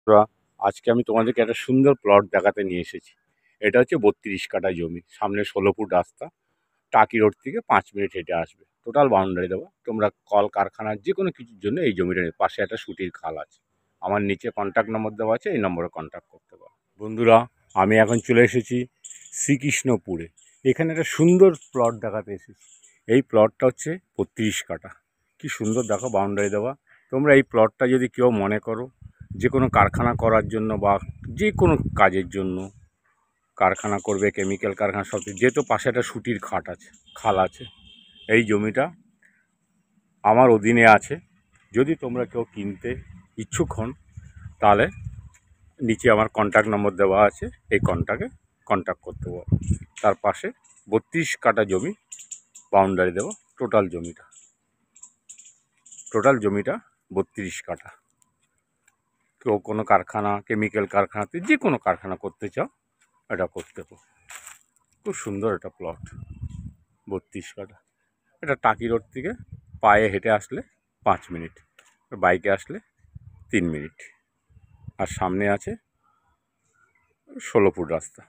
বন্ধুরা, আজকে আমি তোমাদেরকে একটা সুন্দর প্লট দেখাতে নিয়ে এসেছি। এটা হচ্ছে 32 কাঠা জমি, সামনে 16 ফুট রাস্তা, টাকি রোড থেকে 5 মিনিট হেঁটে আসবে। টোটাল বাউন্ডারি দেওয়া, তোমরা কল কারখানার যে কোনো কিছুর জন্য এই জমিটা পাশে একটা সুটির খাল আছে। আমার নিচে কন্ট্যাক্ট নম্বর দেওয়া আছে, এই নম্বরে কন্ট্যাক্ট করতে পারো। বন্ধুরা, আমি এখন চলে এসেছি শ্রীকৃষ্ণপুরে। এখানে একটা সুন্দর প্লট দেখাতে এসেছি। এই প্লটটা হচ্ছে 32 কাঠা। কি সুন্দর দেখো, বাউন্ডারি দেওয়া। তোমরা এই প্লটটা যদি কেউ মনে করো যে কোনো কারখানা করার জন্য বা যে কোনো কাজের জন্য, কারখানা করবে, কেমিক্যাল কারখানা, সব যেহেতু পাশে একটা সুটির খাল আছে, এই জমিটা আমার অধীনে আছে। যদি তোমরা কেউ কিনতে ইচ্ছুক হন, তাহলে নিচে আমার কন্ট্যাক্ট নম্বর দেওয়া আছে, এই কন্ট্যাক্ট করতে পারো। তার পাশে 32 কাঠা জমি বাউন্ডারি দেওয়া। টোটাল জমিটা 32 কাঠা। কেউ কোনো কারখানা, কেমিক্যাল কারখানাতে যে কোনো কারখানা করতে চাও, এটা করতে পারো। খুব সুন্দর একটা প্লট, 32 কাঠা। এটা টাকি রোড থেকে পায়ে হেঁটে আসলে 5 মিনিট, বাইকে আসলে 3 মিনিট, আর সামনে আছে 16 ফুট রাস্তা।